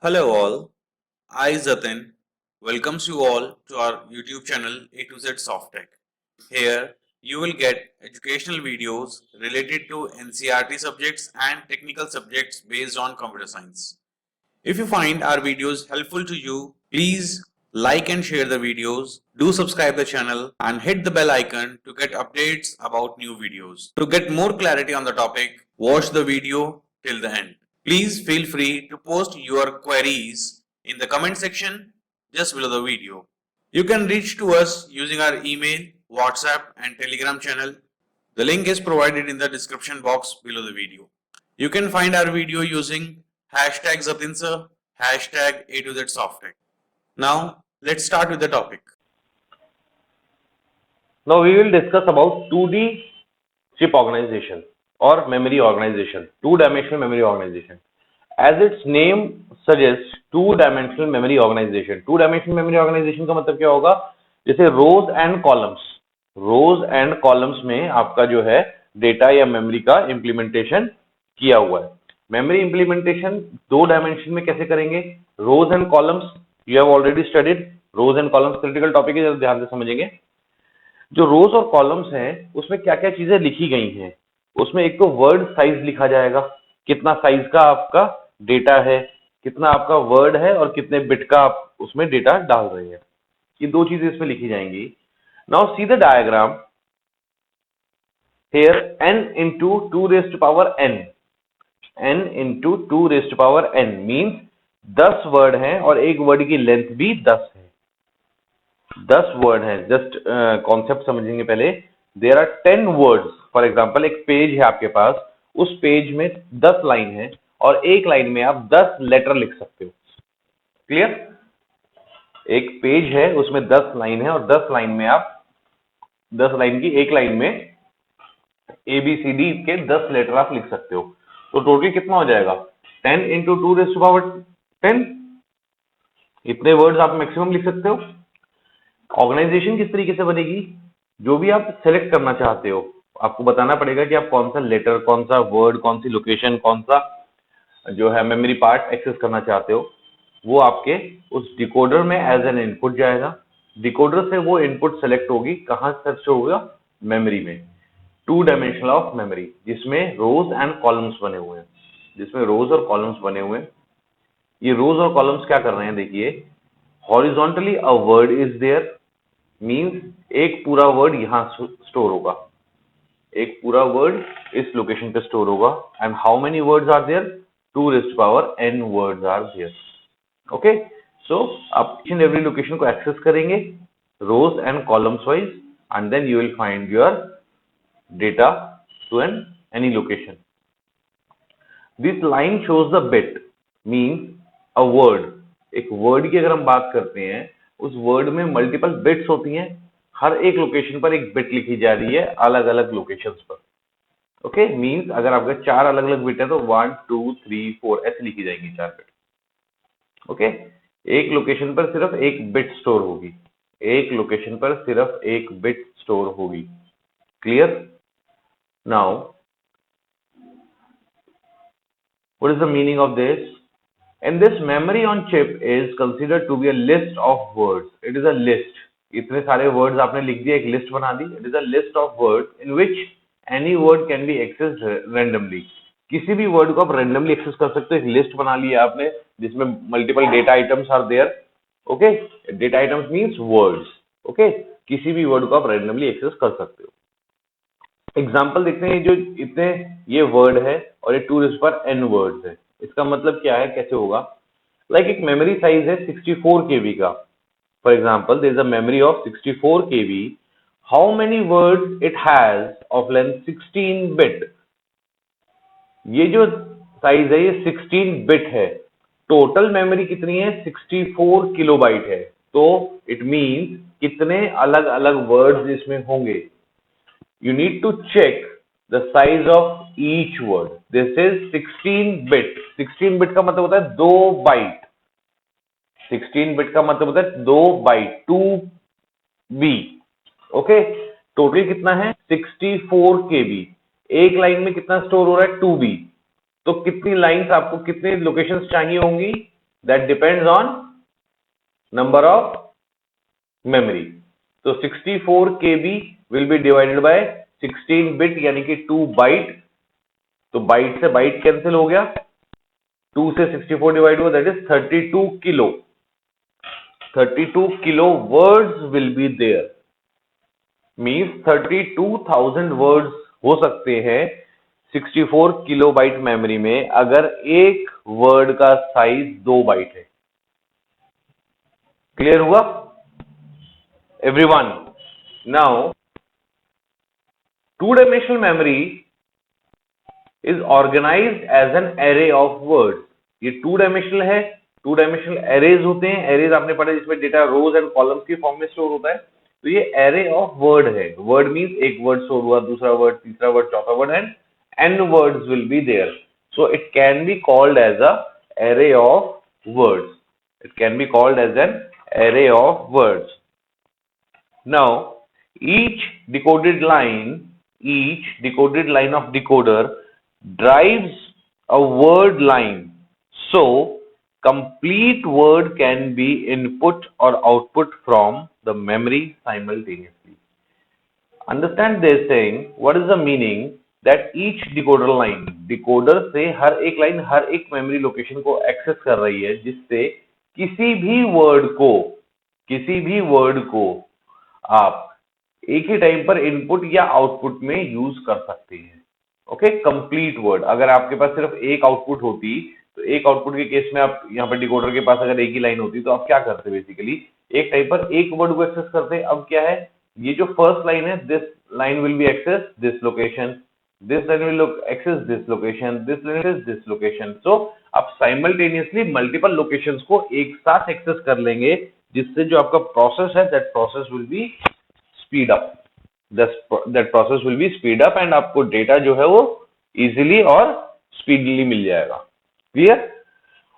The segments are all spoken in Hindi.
Hello all, I Zatin welcomes you all to our YouTube channel A to Z Softtech. Here you will get educational videos related to NCERT subjects and technical subjects based on computer science. If you find our videos helpful to you, please like and share the videos, do subscribe the channel and hit the bell icon to get updates about new videos. To get more clarity on the topic, watch the video till the end. Please feel free to post your queries in the comment section just below the video. You can reach to us using our email, WhatsApp and Telegram channel. The link is provided in the description box below the video. You can find our video using hashtag Zatinsir, hashtag A to Z Softtech. Now, let's start with the topic. Now we will discuss about 2D chip organization or memory organization, two-dimensional memory organization. As its name suggests, two-dimensional memory organization. Two-dimensional memory organization का मतलब क्या होगा? जैसे rows and columns में आपका जो है डेटा या मेमोरी का इम्प्लीमेंटेशन किया हुआ है. मेमोरी इम्प्लीमेंटेशन दो डायमेंशन में कैसे करेंगे? Rows and columns you have already studied. Rows and columns critical topic है, ध्यान से समझेंगे. जो रोज और कॉलम्स हैं उसमें क्या क्या चीजें लिखी गई हैं. उसमें एक तो वर्ड साइज लिखा जाएगा, कितना साइज का आपका डेटा है, कितना आपका वर्ड है और कितने बिट का आप उसमें डेटा डाल रहे हैं. ये दो चीजें इसमें लिखी जाएंगी. Now see the diagram here n into 2 raised to power n. n into 2 raised to power n means 10 word हैं और एक वर्ड की लेंथ भी 10 है. 10 वर्ड हैं. जस्ट कॉन्सेप्ट समझेंगे पहले. There are 10 words. For example एक पेज है आपके पास, उस पेज में 10 लाइन है और एक लाइन में आप 10 लेटर लिख सकते हो. क्लियर? एक पेज है उसमें 10 लाइन है और 10 लाइन में आप 10 लाइन की एक लाइन में ABCD के 10 लेटर आप लिख सकते हो. तो टोटल कितना हो जाएगा? 10 into 2 raised to power 10. इतने वर्ड्स आप मैक्सिमम लिख सकते हो. ऑर्गेनाइजेशन किस तरीके से बनेगी? जो भी आप सेलेक्ट करना चाहते हो आपको बताना पड़ेगा कि आप कौन सा लेटर, कौन सा वर्ड, कौन सी लोकेशन, कौन सा जो है मेमोरी पार्ट एक्सेस करना चाहते हो. वो आपके उस डिकोडर में एज एन इनपुट जाएगा. डिकोडर से वो इनपुट सेलेक्ट होगी. कहां सर्च होगा? मेमोरी में. टू डायमेंशनल ऑफ मेमोरी जिसमें रोज एंड कॉलम्स बने हुए हैं. ये रोज और कॉलम्स क्या कर रहे हैं? देखिए, horizontally a word is there means एक पूरा वर्ड यहां स्टोर होगा. एक पूरा वर्ड इस लोकेशन पे स्टोर होगा. And how many words are there? 2 raised to power n words are there. Okay, so आप ईच एंड एवरी लोकेशन को एक्सेस करेंगे rows and columns wise and then you will find your data to any location. This line shows the bit means a word. एक वर्ड की अगर हम बात करते हैं, उस वर्ड में मल्टीपल बिट्स होती हैं. हर एक लोकेशन पर एक बिट लिखी जा रही है अलग अलग लोकेशंस पर. ओके, मींस अगर आपके 4 अलग अलग बिट है तो 1 2 3 4 ऐसे लिखी जाएंगी 4 बिट. ओके, एक लोकेशन पर सिर्फ एक बिट स्टोर होगी. Clear? Now, what is the meaning of this? And this memory on chip is considered to be a list of words. It is a list. इतने सारे words आपने लिख दिए, एक list बना दी. It is a list of words in which any word can be accessed randomly. किसी भी word को आप randomly access कर सकते हो. एक list बना लिया आपने जिसमें multiple data items are there. Okay, data items means words. Okay, किसी भी word को आप randomly access कर सकते हो. एग्जाम्पल देखते हैं. जो इतने ये वर्ड है और ये 2 raised to power n words है. इसका मतलब क्या है? कैसे होगा? लाइक एक मेमोरी साइज है 64 KB का. For example there is a memory of 64 KB. How many words it has of length 16 bit. ये जो साइज है ये 16 बिट है. टोटल मेमोरी कितनी है? 64 किलोबाइट है. तो इट मींस कितने अलग अलग वर्ड्स इसमें होंगे. You need to check the size of each word. This is 16 bit. 16 bit का मतलब होता है 2 बाइट. 16 bit का मतलब होता है 2 बाइट, 2B. ओके, टोटल कितना है? 64 KB. एक लाइन में कितना स्टोर हो रहा है? 2B. तो कितनी लाइंस आपको कितने लोकेशंस चाहिए होंगी? that depends on number of memory. तो 64 KB will be divided by 16 bit यानी कि 2 बाइट, तो बाइट से बाइट कैंसिल हो गया, 2 से 64 डिवाइड हुआ, that is 32 kilo. 32 kilo words will be there, means 32,000 words हो सकते हैं 64 किलोबाइट मेमोरी में, अगर एक वर्ड का साइज 2 बाइट है. क्लियर हुआ everyone? Now two dimensional memory is organised as an array of words. ये टू डायमेंशनल है, टू डायमेंशनल एरेज होते हैं. एरेज आपने पढ़ा जिसमें डेटा रोज एंड कॉलम्स की फॉर्म में स्टोर होता है. तो ये एरे ऑफ वर्ड है. वर्ड मींस एक वर्ड स्टोर हुआ, दूसरा वर्ड, तीसरा वर्ड, चौथा word, and n words will be there. So it can be called as a array of words. It can be called as an array of words. Now each decoded line of decoder drives a word line. So complete word can be input or output from the memory simultaneously. Understand this thing. What is the meaning? That each decoder line, decoder से हर एक लाइन हर एक मेमोरी लोकेशन को एक्सेस कर रही है, जिससे किसी भी वर्ड को आप एक ही टाइम पर इनपुट या आउटपुट में यूज कर सकते हैं. Okay, complete word. अगर आपके पास सिर्फ एक आउटपुट होती, तो एक आउटपुट के केस में आप यहाँ पर डिकोडर के पास अगर एक ही लाइन होती, तो आप क्या करते? बेसिकली एक टाइम पर एक वर्ड को एक्सेस करते. अब क्या है, ये जो फर्स्ट लाइन है, this line will be access this location, this line will access this location, this line access this location. So आप simultaneously multiple locations को एक साथ एक्सेस कर लेंगे, जिससे जो आपका प्रोसेस है, that process will be speed up. That process will be speed up and आपको डेटा जो है वो easily और speedily मिल जाएगा. Clear?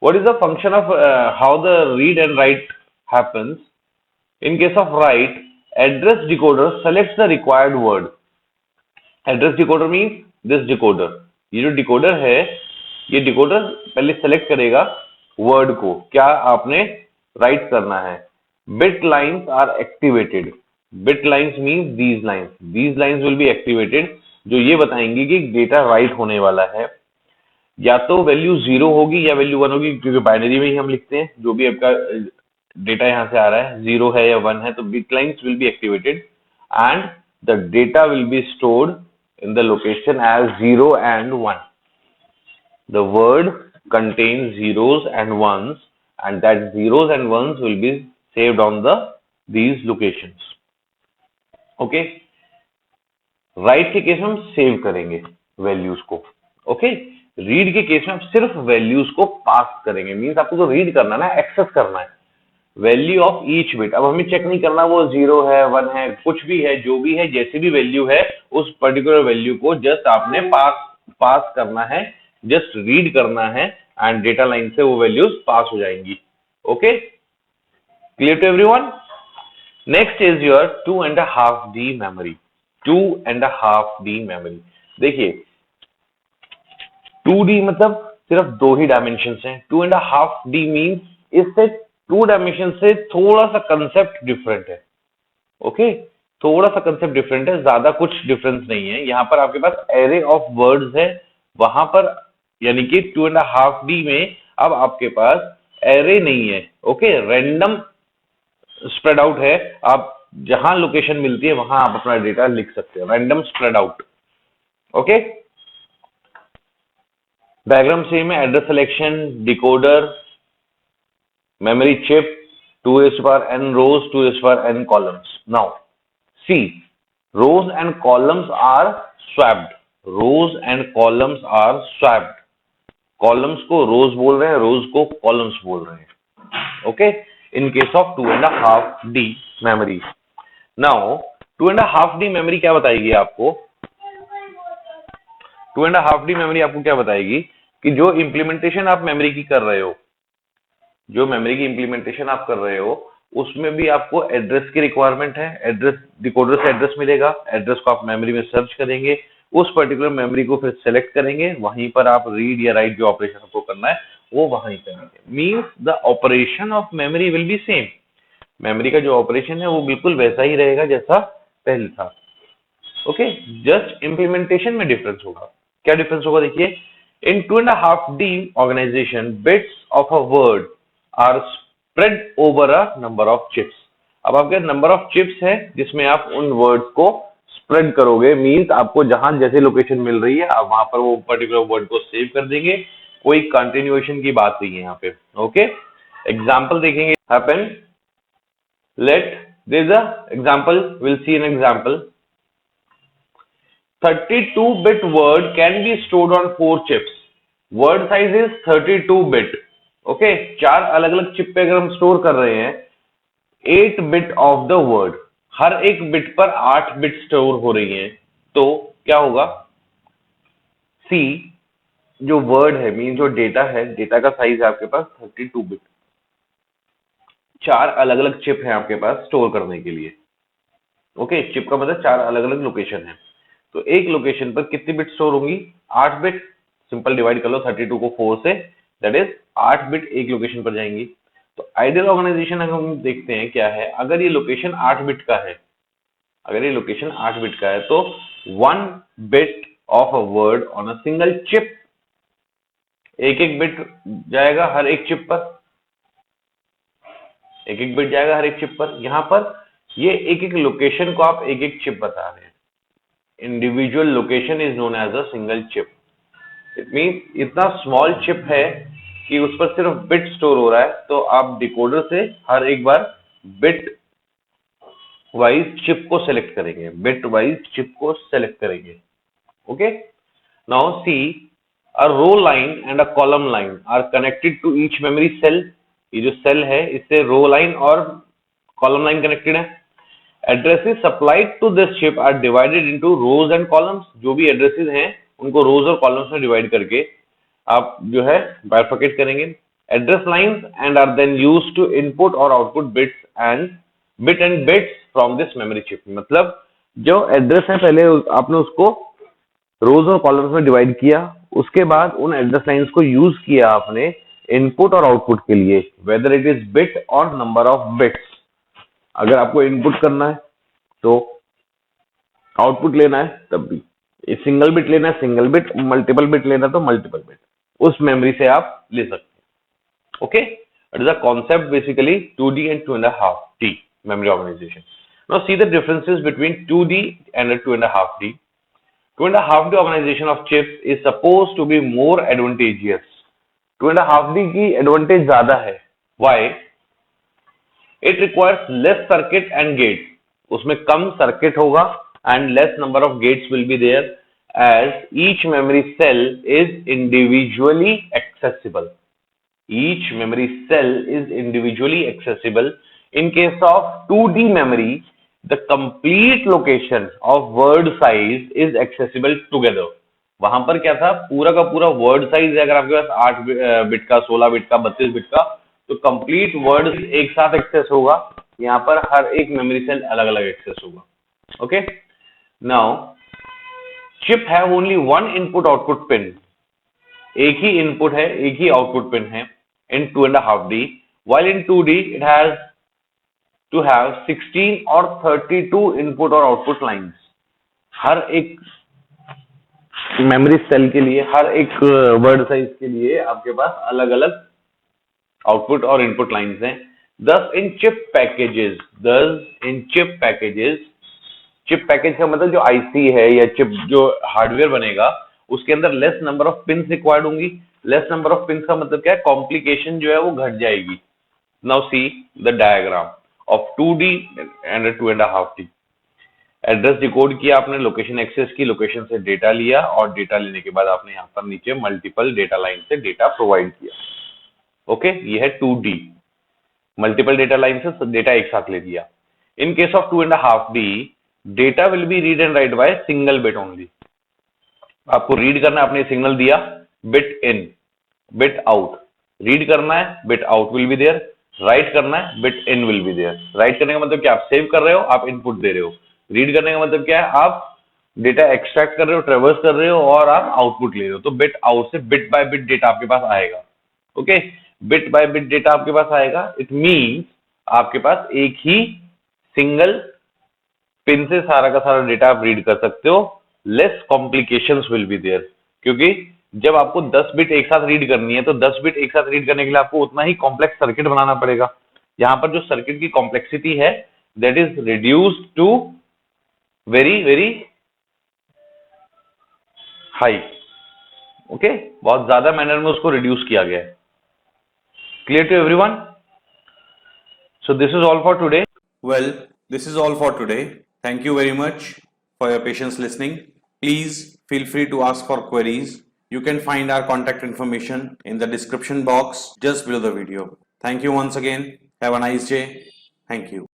What is the function of how the read and write happens? In case of write, address decoder selects the required word. Address decoder means this decoder. ये जो डिकोडर है, ये डिकोडर पहले सेलेक्ट करेगा वर्ड को, क्या आपने राइट करना है. Bit lines are activated. Bit lines means these lines. These lines will be activated, जो ये बताएंगे कि डेटा राइट होने वाला है. या तो वैल्यू 0 होगी या वैल्यू 1 होगी, क्योंकि बाइनरी में ही हम लिखते हैं. जो भी आपका डेटा यहाँ से आ रहा है, 0 है या 1 है, तो bit lines will be activated and the data will be stored in the location as 0 and 1. The word contains zeros and ones, and that zeros and ones will be saved on these locations. Okay? Write के केस में हम सेव करेंगे वैल्यूज को. ओके, रीड के केस में हम सिर्फ वैल्यूज को पास करेंगे. मीन्स आपको तो रीड करना ना, एक्सेस करना है वैल्यू ऑफ ईच बिट. अब हमें चेक नहीं करना वो 0 है, 1 है, कुछ भी है, जो भी है, जैसे भी वैल्यू है, उस पर्टिकुलर वैल्यू को जस्ट आपने पास करना है, जस्ट रीड करना है एंड डेटा लाइन से वो वैल्यूज पास हो जाएंगी. Okay, clear to everyone? Next is your 2.5D memory. 2.5D memory. देखिए 2D मतलब सिर्फ 2 ही डायमेंशन हैं. 2.5D मीन्स इससे 2 डायमेंशन से थोड़ा सा कंसेप्ट डिफरेंट है. ओके, थोड़ा सा कंसेप्ट डिफरेंट है, ज्यादा कुछ डिफरेंस नहीं है. यहाँ पर आपके पास एरे ऑफ वर्ड्स है, वहां पर यानी कि 2.5D में अब आपके पास एरे नहीं है. ओके, रैंडम स्प्रेड आउट है. आप जहां लोकेशन मिलती है वहां आप अपना डेटा लिख सकते हो. Random spread out. Okay, diagram same है. Address selection, decoder, memory chip, 2n rows, 2n columns. Now see, rows and columns are swapped. Rows and columns are swapped. Columns को rows बोल रहे हैं, rows को columns बोल रहे हैं. Okay, in case of 2.5D memory. Now 2.5D memory क्या बताएगी आपको? 2.5D memory आपको क्या बताएगी कि जो इम्प्लीमेंटेशन आप मेमोरी की कर रहे हो, जो मेमोरी की इंप्लीमेंटेशन आप कर रहे हो, उसमें भी आपको एड्रेस की रिक्वायरमेंट है. एड्रेस डिकोडर से एड्रेस मिलेगा, एड्रेस को आप मेमोरी में सर्च करेंगे, उस पर्टिकुलर मेमोरी को फिर सेलेक्ट करेंगे, वहीं पर आप रीड या राइट जो ऑपरेशन आपको करना है वो वहां ही करेंगे। Means the operation of memory will be same. Memory का जो ऑपरेशन है वो बिल्कुल वैसा ही रहेगा जैसा पहले था। ओके, जस्ट इम्प्लीमेंटेशन में डिफरेंस होगा। क्या डिफरेंस होगा देखिए, in 2.5D organisation bits of a word are spread over a number of chips. अब आपके नंबर ऑफ चिप्स है जिसमें आप उन वर्ड्स को स्प्रेड करोगे। मीन्स आपको जहां जैसे लोकेशन मिल रही है आप वहां पर वो पर्टिकुलर वर्ड को सेव कर देंगे। कोई कंटिन्यूएशन की बात नहीं है यहाँ पे। ओके, एग्जाम्पल देखेंगे happen. Let there is a example, will see an example. 32-bit word can be stored on 4 chips. Word size is 32-bit. Okay, चार अलग अलग चिप पे अगर हम स्टोर कर रहे हैं 8 बिट ऑफ द वर्ड, हर एक बिट पर 8 बिट स्टोर हो रही हैं, तो क्या होगा, सी जो वर्ड है मीन जो डेटा है, डेटा का साइज है आपके पास 32 बिट। चार अलग अलग चिप है आपके पास स्टोर करने के लिए। ओके, चिप का मतलब चार अलग अलग लोकेशन है। तो एक लोकेशन पर कितनी बिट स्टोर होंगी, 8 बिट। सिंपल डिवाइड कर लो 32 को 4 से, दैट इज 8 बिट एक लोकेशन पर जाएंगी। तो आइडियल ऑर्गेनाइजेशन अगर हम देखते हैं क्या है, अगर ये लोकेशन 8 बिट का है, अगर ये लोकेशन 8 बिट का है तो 1 bit of a word on a single chip, एक एक बिट जाएगा हर एक चिप पर, एक एक बिट जाएगा हर एक चिप पर। यहां पर ये एक एक लोकेशन को आप एक एक चिप बता रहे हैं। Individual location is known as a single chip. It mean इतना स्मॉल चिप है कि उस पर सिर्फ बिट स्टोर हो रहा है, तो आप डिकोडर से हर एक बार बिट वाइज चिप को सेलेक्ट करेंगे, बिट वाइज चिप को सेलेक्ट करेंगे। Okay, now see a row line and a column line are connected to each memory cell. ये जो सेल है इससे रो लाइन और कॉलम लाइन कनेक्टेड है। Addresses supplied to this chip are divided into rows and columns. जो भी एड्रेसेस हैं उनको रोज और कॉलम्स में डिवाइड करके आप जो है बाइफरकेट करेंगे। Address lines and are then used to input और output bit and bits from this memory chip. मतलब जो एड्रेस है पहले आपने उसको रोज और कॉलम्स में डिवाइड किया, उसके बाद उन एड्रेस लाइंस को यूज किया आपने इनपुट और आउटपुट के लिए, वेदर इट इज बिट और नंबर ऑफ बिट्स। अगर आपको इनपुट करना है तो आउटपुट लेना है तब भी, सिंगल बिट लेना है सिंगल बिट, मल्टीपल बिट लेना है तो मल्टीपल बिट, उस मेमोरी से आप ले सकते हैं। Okay, it is a concept basically 2D and 2.5D memory organization. Now see the differences between 2D and a 2.5D. 2.5D organization of chips is supposed to be more advantageous. 2.5D की एडवांटेज ज्यादा है। Why? It requires less circuit and gates. उसमें कम सर्किट होगा and less number of gates will be there as each memory cell is individually accessible. Each memory cell is individually accessible. In case of 2D memory, the complete location of word size is accessible together. वहां पर क्या था, पूरा का पूरा वर्ड साइज है, अगर आपके पास 8 बिट का, 16 बिट का, 32 बिट का, तो कंप्लीट वर्ड एक साथ एक्सेस होगा। यहाँ पर हर एक मेमोरी सेल अलग अलग एक्सेस होगा। Okay, now chip have only one input output pin. एक ही इनपुट है, एक ही आउटपुट पिन है in 2.5D, while in 2D it has to have 16 or 32 input और आउटपुट लाइंस। हर एक मेमोरी सेल के लिए, हर एक वर्ड साइज के लिए आपके पास अलग अलग आउटपुट और इनपुट लाइंस हैं। दस इन चिप पैकेजेस, चिप पैकेज का मतलब जो आईसी है या चिप जो हार्डवेयर बनेगा उसके अंदर less number of pins required होंगी। लेस नंबर ऑफ पिन्स का मतलब क्या है, कॉम्प्लिकेशन जो है वो घट जाएगी। Now see the diagram of 2D and 2.5D। Address decode किया आपने, लोकेशन एक्सेस की, लोकेशन से डेटा लिया और डेटा लेने के बाद आपने यहाँ पर नीचे मल्टीपल डेटा लाइन से डेटा प्रोवाइड किया। ओके, ये है 2D, मल्टीपल डेटा लाइन से डेटा एक साथ ले दिया। In case of 2.5D, data will be read and write by single bit only. आपको रीड करना है, आपने सिग्नल दिया bit in bit out, read करना है bit out will be there, write करना है bit in will be there. Write करने का मतलब क्या, आप सेव कर रहे हो, आप इनपुट दे रहे हो। रीड करने का मतलब क्या है, आप डेटा एक्सट्रैक्ट कर रहे हो, ट्रेवर्स कर रहे हो और आप आउटपुट ले रहे हो। तो बिट आउट से बिट बाय बिट डेटा आपके पास आएगा। Okay, bit by bit data आपके पास आएगा। इट मीन्स आपके पास एक ही सिंगल पिन से सारा का सारा डेटा आप रीड कर सकते हो। Less complications will be there, क्योंकि जब आपको 10 बिट एक साथ रीड करनी है तो 10 बिट एक साथ रीड करने के लिए आपको उतना ही कॉम्प्लेक्स सर्किट बनाना पड़ेगा। यहाँ पर जो सर्किट की कॉम्प्लेक्सिटी है that is reduced to very very high. Okay, बहुत ज्यादा मैनर में उसको रिड्यूस किया गया है। Clear to everyone? So this is all for today. Well, this is all for today. Thank you very much for your patience listening. Please feel free to ask for queries. You can find our contact information in the description box just below the video. Thank you once again. Have a nice day. Thank you.